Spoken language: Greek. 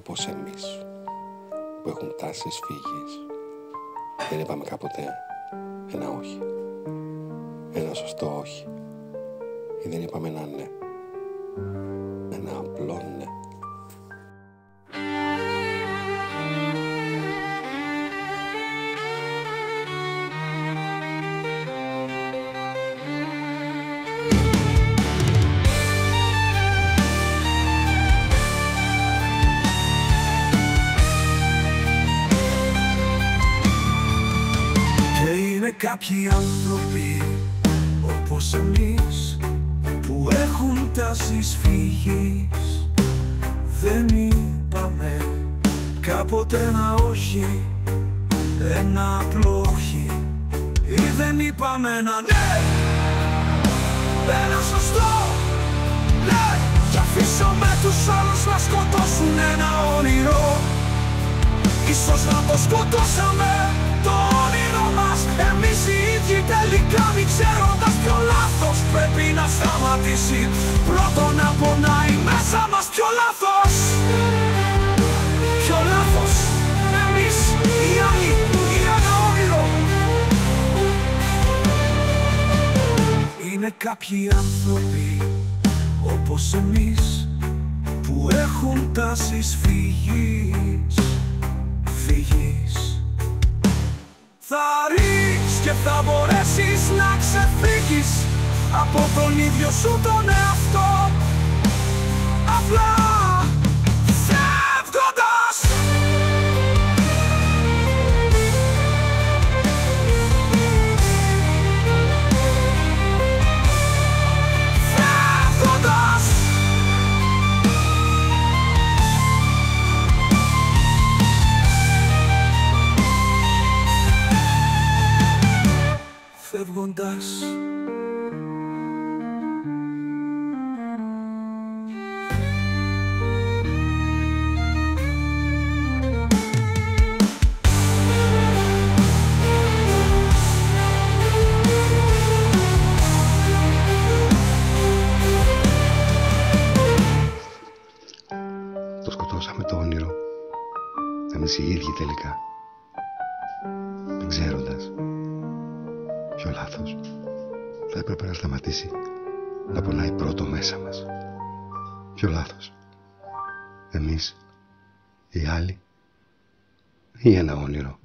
όπως εμείς, που έχουν τάσεις φύγης, δεν είπαμε κάποτε ένα όχι, ένα σωστό όχι, ή δεν είπαμε ένα ναι, ένα απλό ναι. Κάποιοι άνθρωποι όπως εμείς που έχουν τάσεις φύγης, δεν είπαμε κάποτε ένα όχι, ένα απλό όχι, ή δεν είπαμε ένα ναι, ένα σωστό ναι, κι αφήσαμε τους άλλους να σκοτώσουν ένα όνειρο. Ίσως να το σκοτώσαμε το όνειρο μας εμείς οι ίδιοι, τελικά μη ξέροντας ποιο λάθος πρέπει να σταματήσει πρώτον να πονάει μέσα μας. Ποιο λάθος, ποιο λάθος, εμείς οι άλλοι ή ένα όνειρο? Είναι κάποιοι άνθρωποι όπως εμείς που έχουν τάσεις φύγης. Θα ρεις και θα μπορέσεις να ξεφύγεις από τον ίδιο σου τον εαυτό, απλά φεύγοντας. Φεύγοντας. Φεύγοντας. Το σκοτώσαμε το όνειρο, εμείς οι ίδιοι τελικά, δεν ξέροντας ποιο λάθος θα έπρεπε να σταματήσει να πονάει πρώτο μέσα μας. Ποιο λάθος, εμείς, οι άλλοι ή ένα όνειρο?